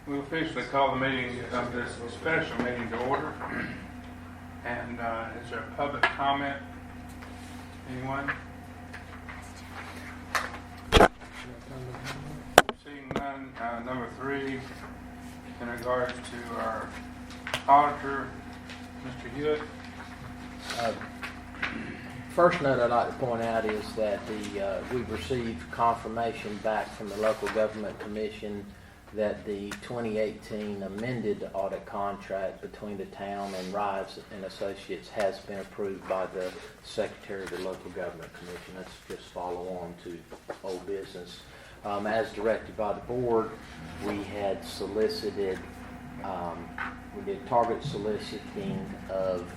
We officially call the meeting of this special meeting to order. And is there a public comment? Anyone? Seeing none. Number 3, in regards to our auditor, Mr. Hewitt. First note I'd like to point out is that we've received confirmation back from the Local Government Commission that the 2018 amended audit contract between the town and Rives and Associates has been approved by the Secretary of the Local Government Commission. That's just follow on to old business. As directed by the board, we had solicited, we did target soliciting of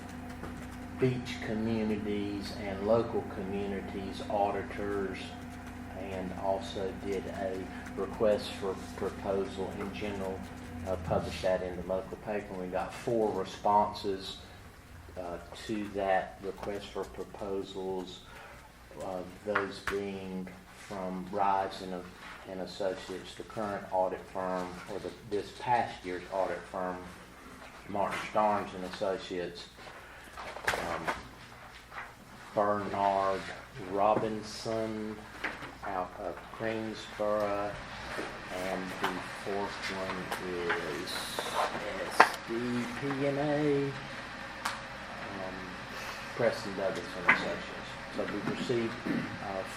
beach communities and local communities auditors, and also did a request for proposal in general, published that in the local paper. We got 4 responses to that request for proposals, those being from Rives and Associates, the current audit firm, or this past year's audit firm, Martin Starnes and Associates, Bernard Robinson out of Greensboro, and the 4th one is SDP&A, Preston Douglas and Associates. So we've received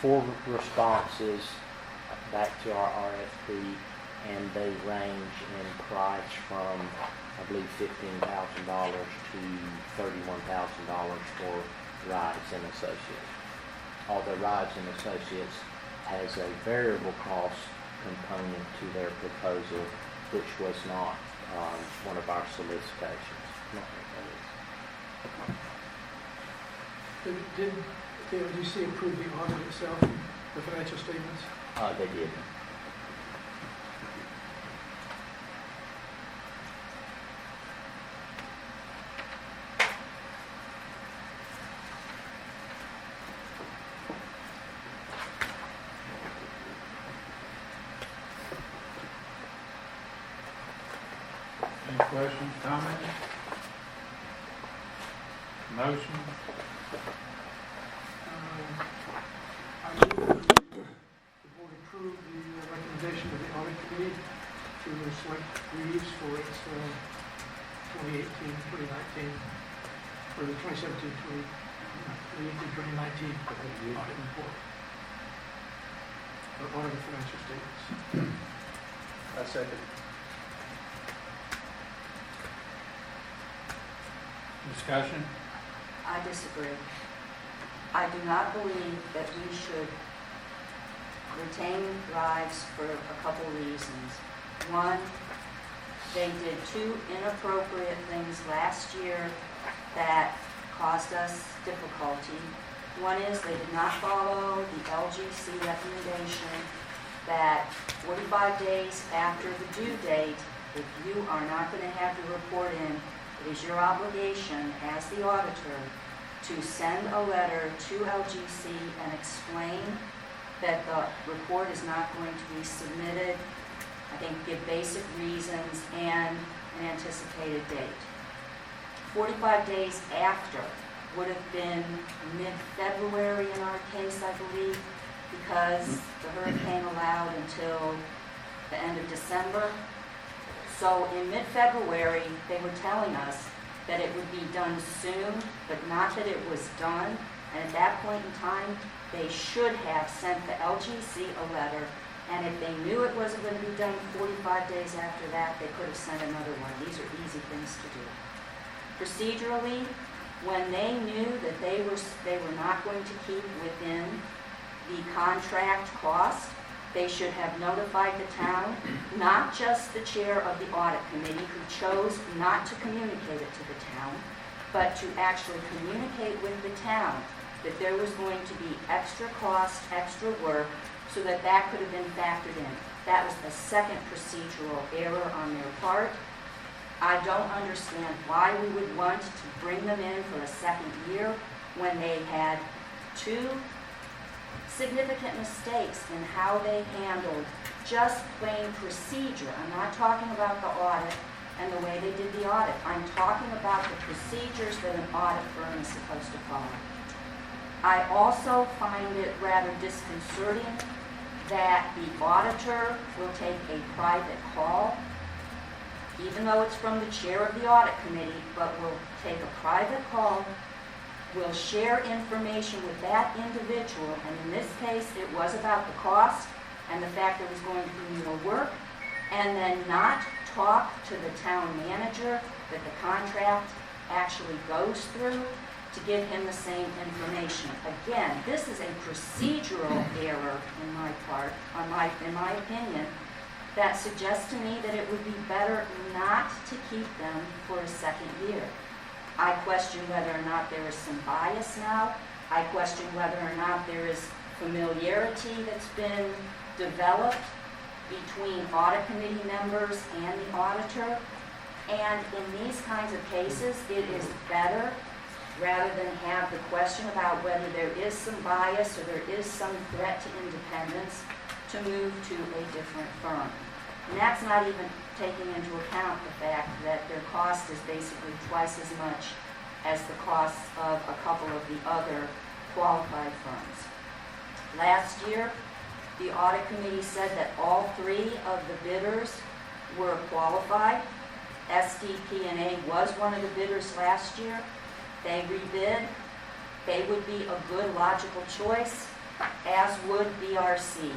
4 responses back to our RFP, and they range in price from, I believe, $15,000 to $31,000 for Rives and Associates. Although Rives and Associates has a variable cost component to their proposal, which was not one of our solicitations. Did the LGC approve the audit itself, the financial statements? They did. Any questions, comments? Motion? I move that the board approve the recommendation of the audit committee to select Reeves for its 2018-2019, for the 2017-2019 audit report, for audit of financial statements. I second. Discussion? I disagree. I do not believe that we should retain Rives for a couple reasons. One, they did 2 inappropriate things last year that caused us difficulty. One is they did not follow the LGC recommendation that 45 days after the due date, if you are not going to have your report in, it is your obligation as the auditor to send a letter to LGC and explain that the report is not going to be submitted. I think give basic reasons and an anticipated date. 45 days after would have been mid-February in our case, I believe, because the hurricane allowed until the end of December. So in mid-February, they were telling us that it would be done soon, but not that it was done. And at that point in time, they should have sent the LGC a letter, and if they knew it wasn't going to be done 45 days after that, they could have sent another one. These are easy things to do. Procedurally, when they knew that they were not going to keep within the contract cost, they should have notified the town, not just the chair of the audit committee who chose not to communicate it to the town, but to actually communicate with the town that there was going to be extra cost, extra work, so that that could have been factored in. That was the second procedural error on their part. I don't understand why we would want to bring them in for a second year when they had 2 significant mistakes in how they handled just plain procedure. I'm not talking about the audit and the way they did the audit. I'm talking about the procedures that an audit firm is supposed to follow. I also find it rather disconcerting that the auditor will take a private call, even though it's from the chair of the audit committee, but will take a private call, will share information with that individual, and in this case, it was about the cost and the fact that it was going to be more work, and then not talk to the town manager that the contract actually goes through to give him the same information. Again, this is a procedural error in my part, in my opinion, that suggests to me that it would be better not to keep them for a second year. I question whether or not there is some bias now. I question whether or not there is familiarity that's been developed between audit committee members and the auditor. And in these kinds of cases, it is better, rather than have the question about whether there is some bias or there is some threat to independence, to move to a different firm. And that's not even taking into account the fact that their cost is basically twice as much as the costs of a couple of the other qualified firms. Last year, the audit committee said that all three of the bidders were qualified. SDP&A was one of the bidders last year. They rebid. They would be a good logical choice, as would BRC.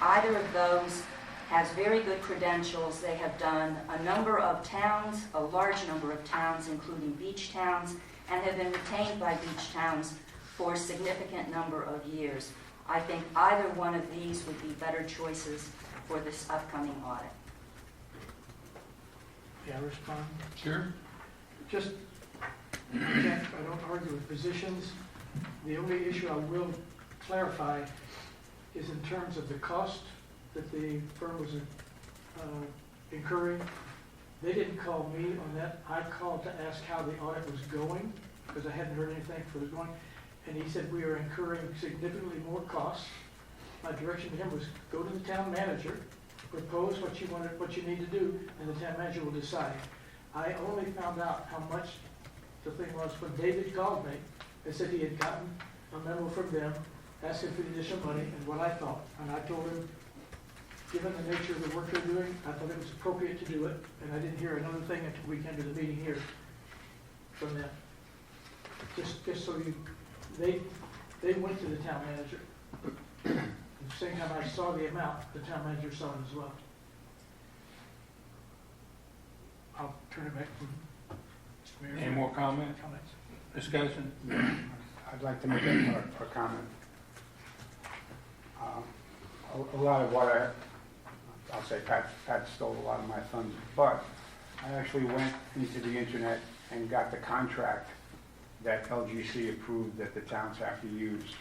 Either of those has very good credentials. They have done a number of towns, a large number of towns, including beach towns, and have been retained by beach towns for a significant number of years. I think either one of these would be better choices for this upcoming audit. Yeah, respond. Sure. Just, again, I don't argue with positions. The only issue I will clarify is in terms of the cost that the firm was incurring. They didn't call me on that. I called to ask how the audit was going, because I hadn't heard anything for it was going. And he said we are incurring significantly more costs. My direction to him was go to the town manager, propose what you need to do, and the town manager will decide. I only found out how much the thing was when David called me and said he had gotten a memo from them asking for the additional money and what I thought. And I told him, given the nature of the work they're doing, I thought it was appropriate to do it. And I didn't hear another thing until we came to the meeting here from them. Just so they went to the town manager. At the same time I saw the amount, the town manager saw it as well. I'll turn it back to Mr. Mayor. Any more comments? Discussion? I'd like to make a comment. A lot of what I'll say Pat stole a lot of my thunder, but I actually went into the internet and got the contract that LGC approved that the towns have to use.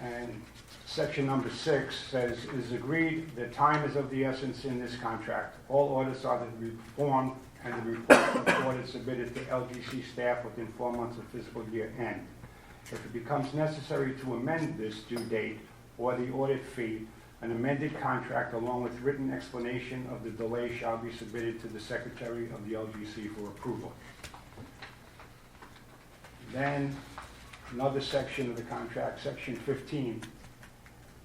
And section number 6 says, it is agreed that time is of the essence in this contract. All audits are to be performed and the report of the audit submitted to LGC staff within 4 months of fiscal year end. If it becomes necessary to amend this due date or the audit fee, an amended contract along with written explanation of the delay shall be submitted to the Secretary of the LGC for approval. Then another section of the contract, section 15.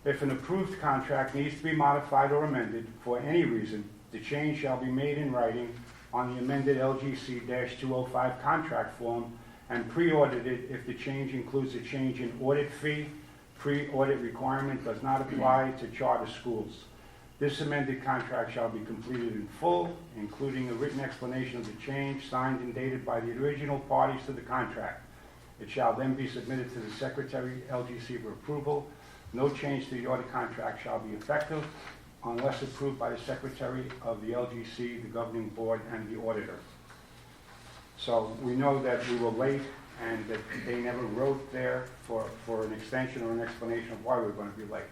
If an approved contract needs to be modified or amended for any reason, the change shall be made in writing on the amended LGC-205 contract form and pre-audited if the change includes a change in audit fee. Pre-audit requirement does not apply to charter schools. This amended contract shall be completed in full, including a written explanation of the change signed and dated by the original parties to the contract. It shall then be submitted to the Secretary, LGC, for approval. No change to the audit contract shall be effective unless approved by the Secretary of the LGC, the governing board, and the auditor. So we know that we were late and that they never wrote there for an extension or an explanation of why we were going to be late.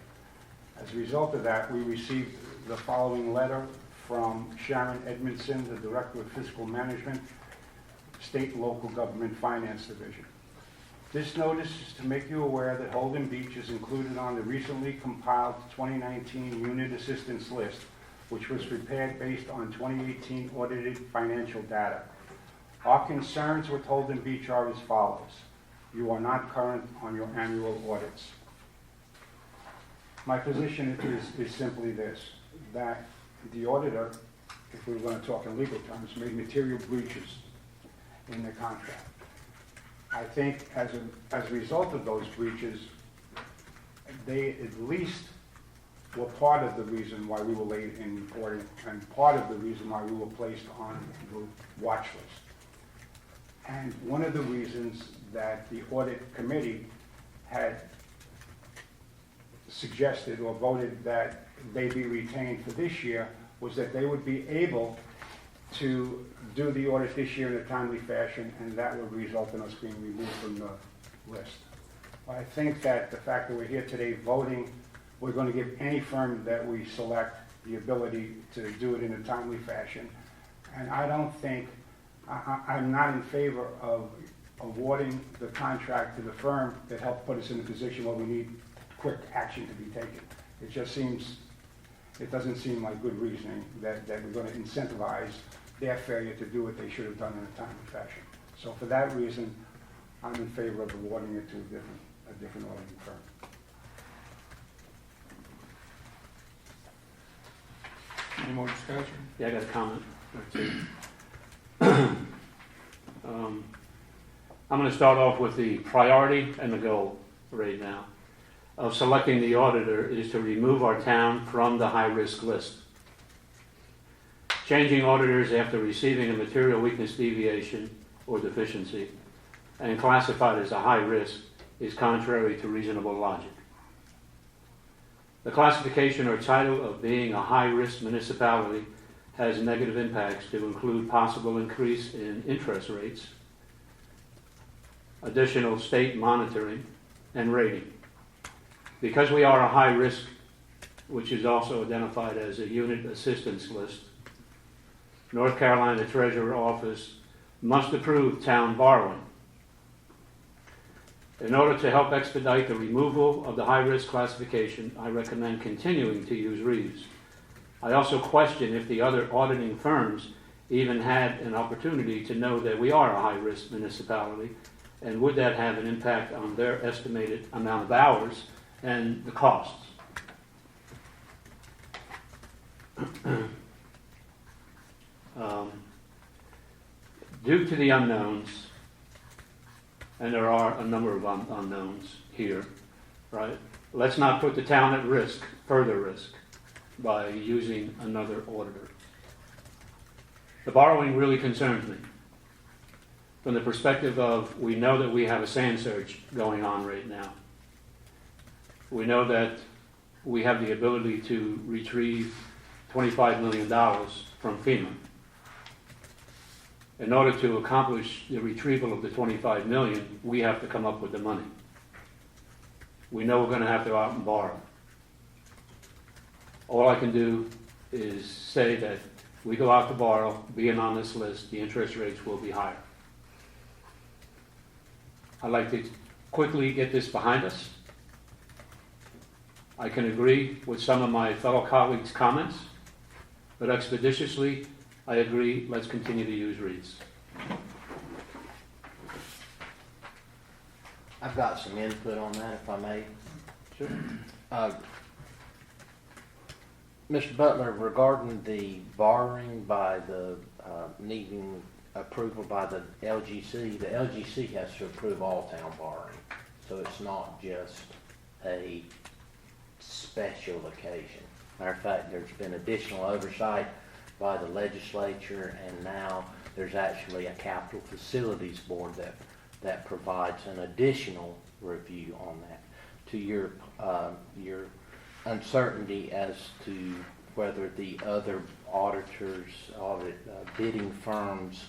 As a result of that, we received the following letter from Sharon Edmondson, the Director of Fiscal Management, State and Local Government Finance Division. This notice is to make you aware that Holden Beach is included on the recently compiled 2019 Unit Assistance List, which was prepared based on 2018 audited financial data. Our concerns with Holden Beach are as follows. You are not current on your annual audits. My position is simply this, that the auditor, if we were going to talk in legal terms, made material breaches in the contract. I think as a result of those breaches, they at least were part of the reason why we were late in reporting and part of the reason why we were placed on the watch list. And one of the reasons that the audit committee had suggested or voted that they be retained for this year was that they would be able to do the audit this year in a timely fashion, and that would result in us being removed from the list. I think that the fact that we're here today voting, we're going to give any firm that we select the ability to do it in a timely fashion. And I don't think, I'm not in favor of awarding the contract to the firm that helped put us in a position where we need quick action to be taken. It just seems, it doesn't seem like good reasoning that we're going to incentivize their failure to do what they should have done in a timely fashion. So for that reason, I'm in favor of awarding it to a different auditing firm. Any more discussion? Yeah, I got a comment or two. I'm going to start off with the priority and the goal right now of selecting the auditor is to remove our town from the high-risk list. Changing auditors after receiving a material weakness deviation or deficiency and classified as a high risk is contrary to reasonable logic. The classification or title of being a high-risk municipality has negative impacts to include possible increase in interest rates, additional state monitoring, and rating. Because we are a high risk, which is also identified as a unit assistance list, North Carolina Treasurer Office must approve town borrowing. In order to help expedite the removal of the high-risk classification, I recommend continuing to use Reeves. I also question if the other auditing firms even had an opportunity to know that we are a high-risk municipality, and would that have an impact on their estimated amount of hours and the costs. Due to the unknowns, and there are a number of unknowns here, right? Let's not put the town at risk, further risk, by using another auditor. The borrowing really concerns me. From the perspective of, we know that we have a sand search going on right now. We know that we have the ability to retrieve $25 million from FEMA. In order to accomplish the retrieval of the $25 million, we have to come up with the money. We know we're going to have to go out and borrow. All I can do is say that we go out to borrow, being on this list, the interest rates will be higher. I'd like to quickly get this behind us. I can agree with some of my fellow colleagues' comments, but expeditiously, I agree, let's continue to use Reeves. I've got some input on that, if I may. Sure. Mr. Butler, regarding the borrowing by the needing approval by the LGC has to approve all town borrowing. So it's not just a special occasion. Matter of fact, there's been additional oversight by the legislature, and now there's actually a capital facilities board that provides an additional review on that. To your uncertainty as to whether the other auditors, bidding firms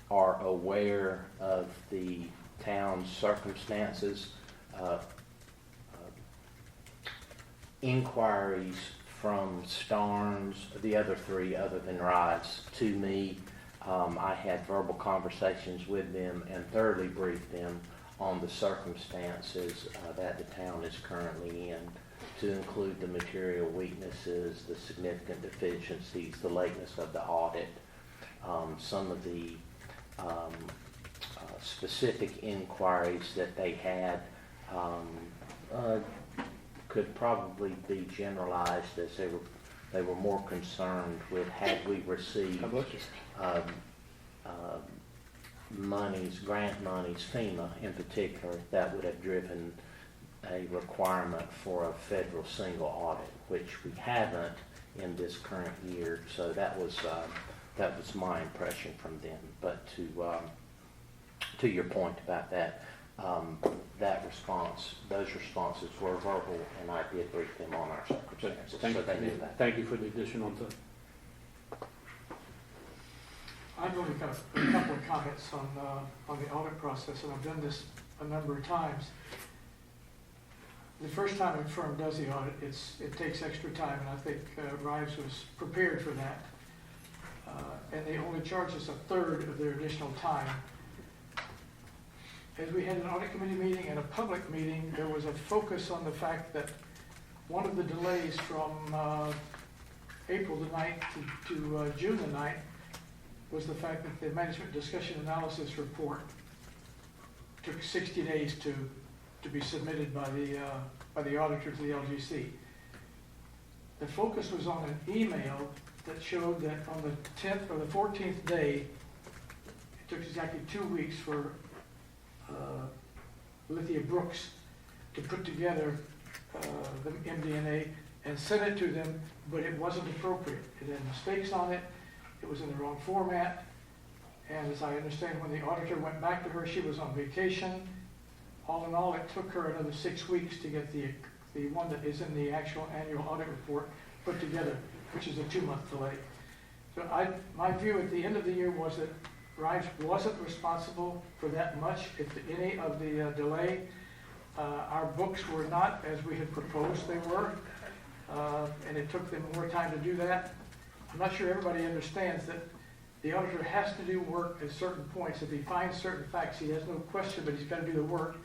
are aware of the town's circumstances, inquiries from Starnes, the other three other than Rides, to me. I had verbal conversations with them and thoroughly briefed them on the circumstances that the town is currently in, to include the material weaknesses, the significant deficiencies, the lateness of the audit, some of the specific inquiries that they had could probably be generalized as they were more concerned with had we received monies, grant monies, FEMA in particular, that would have driven a requirement for a federal single audit, which we haven't in this current year. So that was my impression from them. But to your point about that, those responses were verbal, and I did brief them on our circumstances, so they knew that. Thank you for the additional. I've only got a couple of comments on the audit process, and I've done this a number of times. The first time a firm does the audit, it takes extra time, and I think Rives was prepared for that. And they only charge us a third of their additional time. As we had an audit committee meeting and a public meeting, there was a focus on the fact that one of the delays from April the 9th to June the 9th was the fact that the management discussion analysis report took 60 days to be submitted by the auditor to the LGC. The focus was on an email that showed that on the 10th or the 14th day, it took exactly 2 weeks for Lithia Brooks to put together the MD&A and send it to them, but it wasn't appropriate. It had mistakes on it. It was in the wrong format. And as I understand, when the auditor went back to her, she was on vacation. All in all, it took her another 6 weeks to get the one that is in the actual annual audit report put together, which is a 2-month delay. So my view at the end of the year was that Rives wasn't responsible for that much, if any of the delay. Our books were not as we had proposed they were, and it took them more time to do that. I'm not sure everybody understands that the auditor has to do work at certain points. If he finds certain facts, he has no question, but he's got to do the work.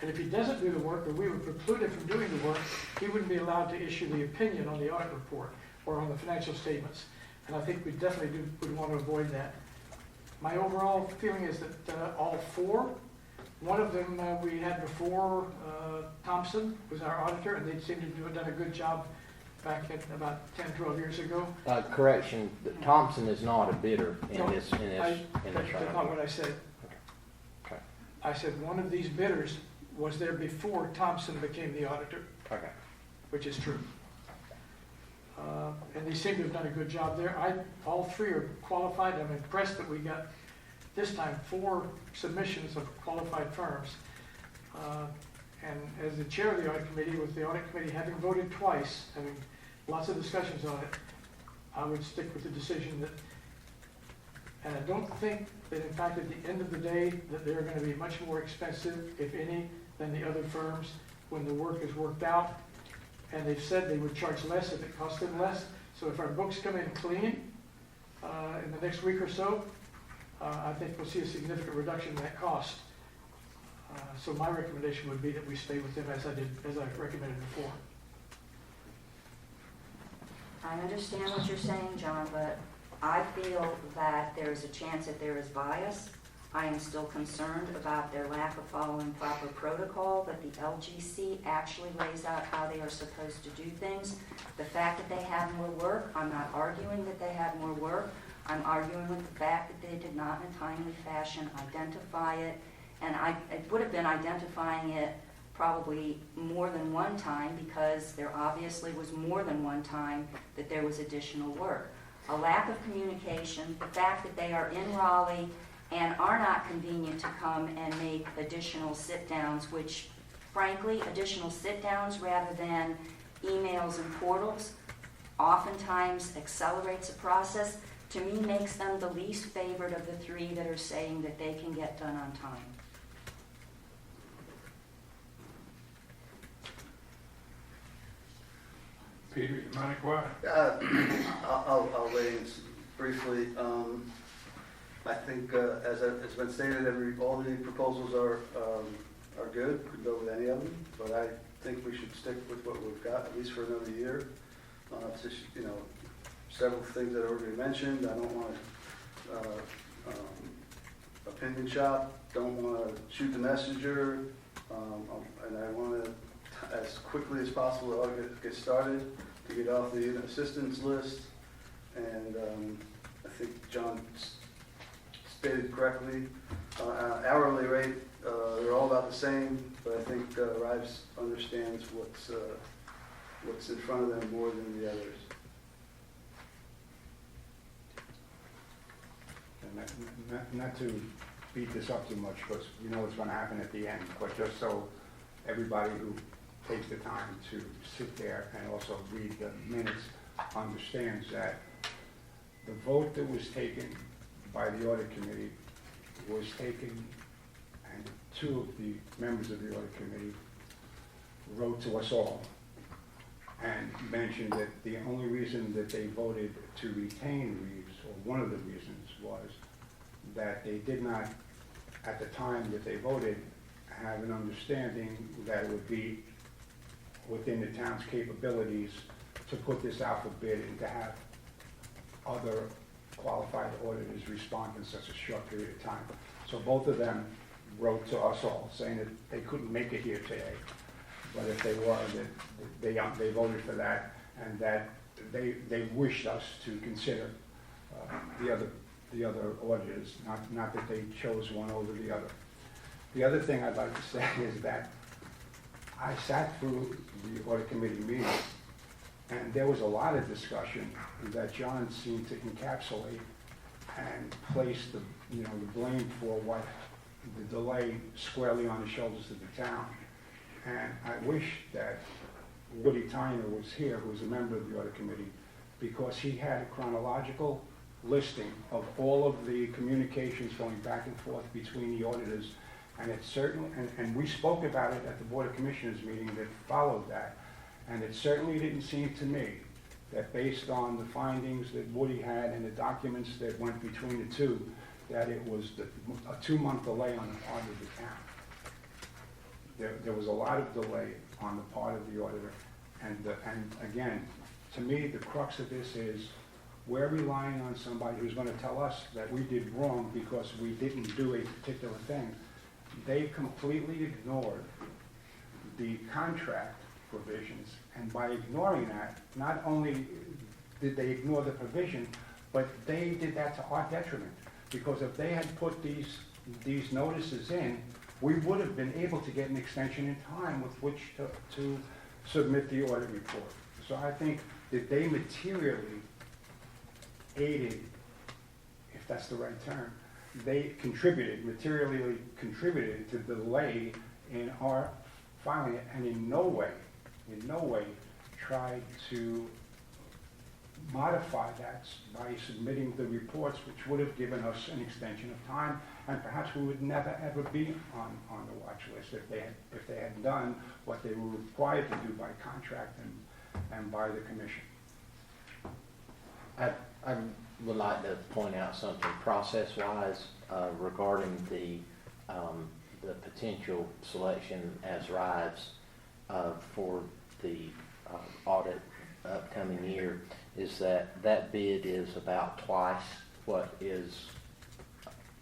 And if he doesn't do the work, or we were precluded from doing the work, he wouldn't be allowed to issue the opinion on the audit report or on the financial statements. And I think we definitely would want to avoid that. My overall feeling is that all four, one of them we had before, Thompson was our auditor, and they seem to have done a good job back at about 10, 12 years ago. Correction, Thompson is not a bidder in No, this That's not what I said. Okay. I said one of these bidders was there before Thompson became the auditor, Okay. which is true. And they seem to have done a good job there. All three are qualified. I'm impressed that we got, this time, 4 submissions of qualified firms. And as the chair of the audit committee, with the audit committee having voted twice, having lots of discussions on it, I would stick with the decision that, and I don't think that in fact at the end of the day that they're going to be much more expensive, if any, than the other firms when the work is worked out. And they've said they would charge less if it cost them less. So if our books come in clean in the next week or so, I think we'll see a significant reduction in that cost. So my recommendation would be that we stay with them as I recommended before. I understand what you're saying, John, but I feel that there is a chance that there is bias. I am still concerned about their lack of following proper protocol, but the LGC actually lays out how they are supposed to do things. The fact that they have more work, I'm not arguing that they have more work. I'm arguing with the fact that they did not in a timely fashion identify it. And it would have been identifying it probably more than one time, because there obviously was more than one time that there was additional work. A lack of communication, the fact that they are in Raleigh and are not convenient to come and make additional sit-downs, which frankly, additional sit-downs rather than emails and portals oftentimes accelerates the process, to me makes them the least favored of the 3 that are saying that they can get done on time. Peter, you mind quiet? I'll weigh in briefly. I think, as has been stated, all the proposals are good, could go with any of them, but I think we should stick with what we've got, at least for another year. It's just, several things that are already mentioned, I don't want to opinion shop, don't want to shoot the messenger, and I want to, as quickly as possible, get started, to get off the assistance list, and I think John stated correctly, hourly rate, they're all about the same, but I think Rives understands what's in front of them more than the others. And not to beat this up too much, because you know what's going to happen at the end, but just so everybody who takes the time to sit there and also read the minutes understands that the vote that was taken by the audit committee was taken, and two of the members of the audit committee wrote to us all and mentioned that the only reason that they voted to retain Reeves, or one of the reasons, was that they did not, at the time that they voted, have an understanding that it would be within the town's capabilities to put this out for bid and to have other qualified auditors respond in such a short period of time. So both of them wrote to us all saying that they couldn't make it here today, but if they were, that they voted for that, and that they wished us to consider the other auditors, not that they chose one over the other. The other thing I'd like to say is that I sat through the audit committee meeting, and there was a lot of discussion that John seemed to encapsulate and place the blame for what the delay squarely on the shoulders of the town. And I wish that Woody Tyner was here, who was a member of the audit committee, because he had a chronological listing of all of the communications going back and forth between the auditors. And it certainly, and we spoke about it at the Board of Commissioners meeting that followed that. And it certainly didn't seem to me that, based on the findings that Woody had and the documents that went between the two, that it was a 2-month delay on the part of the town. There was a lot of delay on the part of the auditor. And again, to me, the crux of this is we're relying on somebody who's going to tell us that we did wrong because we didn't do a particular thing. They completely ignored the contract provisions, and by ignoring that, not only did they ignore the provision, but they did that to our detriment, because if they had put these notices in, we would have been able to get an extension in time with which to submit the audit report. So I think that they materially aided, if that's the right term, they materially contributed to the delay in our filing it, and in no way tried to modify that by submitting the reports, which would have given us an extension of time, and perhaps we would never ever be on the watch list if they had done what they were required to do by contract and by the commission. I would like to point out something process-wise regarding the potential selection as Rives for the audit upcoming year, is that bid is about twice what is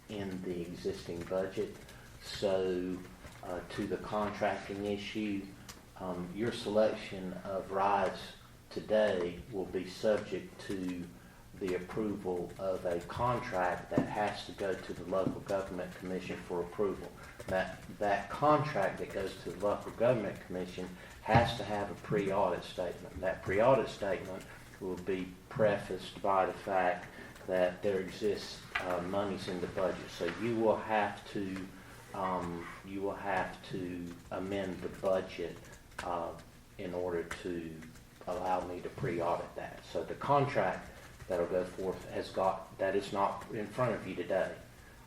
in the existing budget. So to the contracting issue, your selection of Rives today will be subject to the approval of a contract that has to go to the local government commission for approval. That contract that goes to the local government commission has to have a pre-audit statement. That pre-audit statement will be prefaced by the fact that there exists monies in the budget. So you will have to amend the budget in order to allow me to pre-audit that. So the contract that'll go forth that is not in front of you today,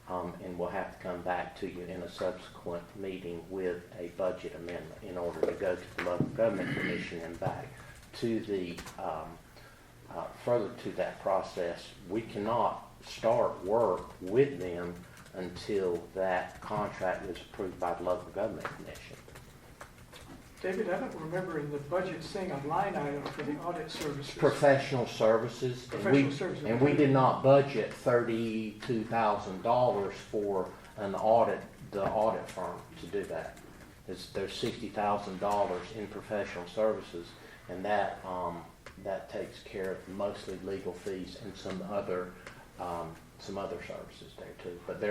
and will have to come back to you in a subsequent meeting with a budget amendment in order to go to the local government commission and back. To the further to that process, we cannot start work with them until that contract is approved by the local government commission. David, I don't remember in the budget seeing a line item for the audit services. Professional services. Professional services. And we did not budget $32,000 for an audit, the audit firm to do that. There's $60,000 in professional services, and that takes care of mostly legal fees and some other services there too. But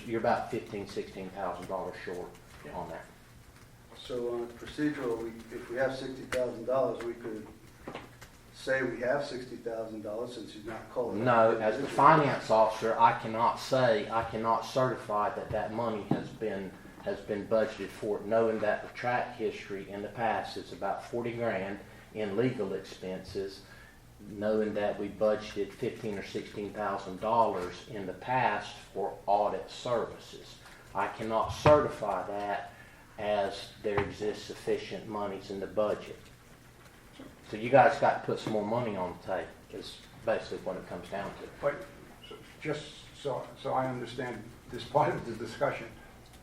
you're about $16,000 short on that. So on procedural, if we have $60,000, we could say we have $60,000 since you've not called it. No, as the finance officer, I cannot certify that money has been budgeted for it, knowing that the track history in the past is about 40 grand in legal expenses, knowing that we budgeted $15,000 or $16,000 in the past for audit services. I cannot certify that as there exists sufficient monies in the budget. So you guys got to put some more money on the table, is basically what it comes down to. But just so I understand this part of the discussion,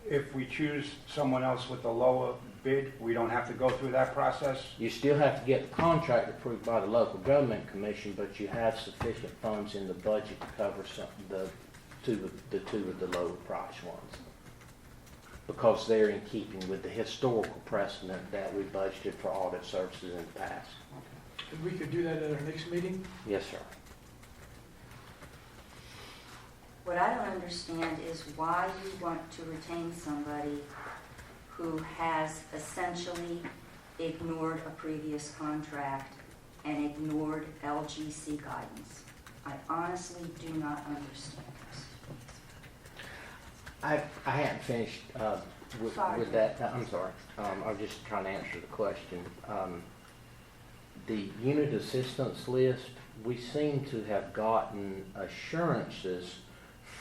if we choose someone else with a lower bid, we don't have to go through that process? You still have to get the contract approved by the local government commission, but you have sufficient funds in the budget to cover the two of the lower price ones, because they're in keeping with the historical precedent that we budgeted for audit services in the past. And we could do that at our next meeting? Yes, sir. What I don't understand is why you want to retain somebody who has essentially ignored a previous contract and ignored LGC guidance. I honestly do not understand this. I hadn't finished Sorry. with that. I'm sorry. I was just trying to answer the question. The unit assistance list, we seem to have gotten assurances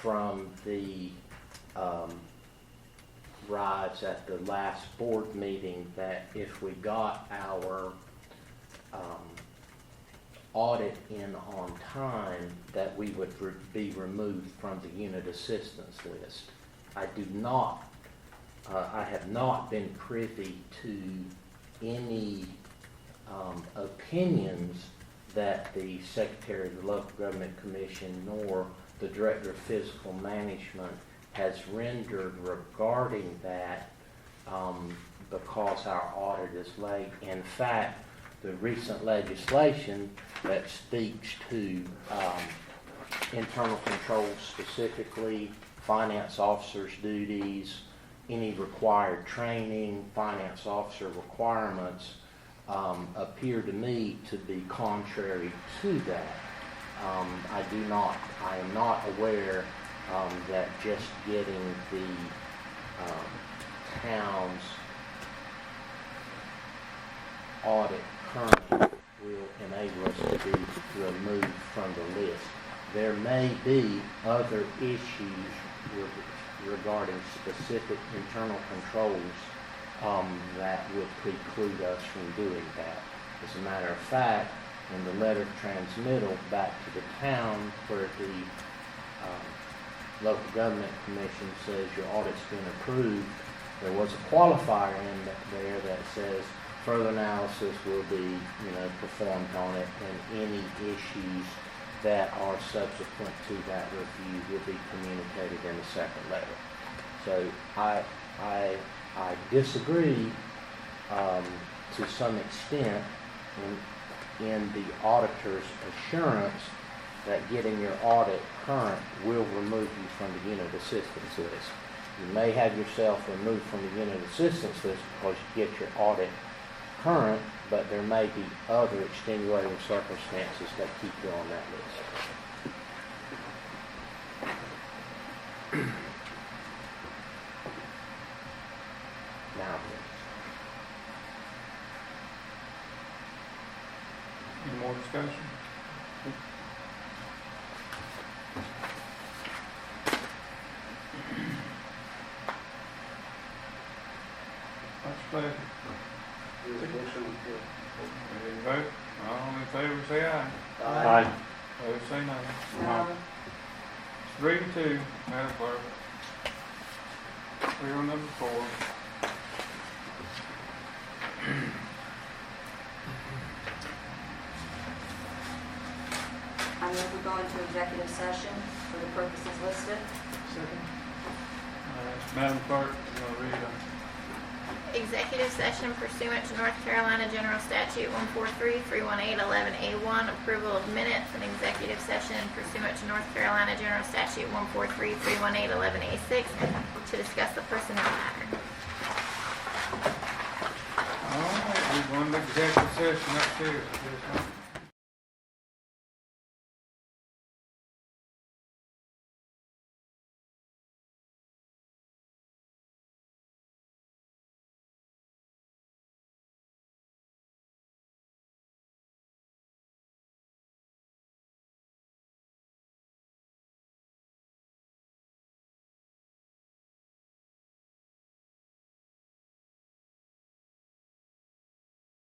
from the rides at the last board meeting that if we got our audit in on time, that we would be removed from the unit assistance list. I have not been privy to any opinions that the Secretary of the Local Government Commission nor the Director of Physical Management has rendered regarding that because our audit is late. In fact, the recent legislation that speaks to internal controls specifically, finance officers' duties, any required training, finance officer requirements, appear to me to be contrary to that. I am not aware that just getting the town's audit current will enable us to be removed from the list. There may be other issues regarding specific internal controls that would preclude us from doing that. As a matter of fact, in the letter of transmittal back to the town where the local government commission says your audit's been approved, there was a qualifier in there that says further analysis will be performed on it, and any issues that are subsequent to that review will be communicated in a separate letter. So I disagree to some extent in the auditor's assurance that getting your audit current will remove you from the unit assistance list. You may have yourself removed from the unit assistance list because you get your audit current, but there may be other extenuating circumstances that keep you on that list. Now, Any more discussion? What's your pleasure? There's a motion on the floor. Ready to vote? All in favor, say aye. Aye. Opposed, say no. No, Reading 2, Madam Clerk. We're on number 4. I move we go into executive session for the purposes listed. Second. Madam Clerk, you want to read them? Executive session pursuant to North Carolina General Statute 143-318-11A1, approval of minutes, and executive session pursuant to North Carolina General Statute 143-318-11A6 to discuss the personnel matter. All right, we're going to executive session upstairs. Yes, ma'am.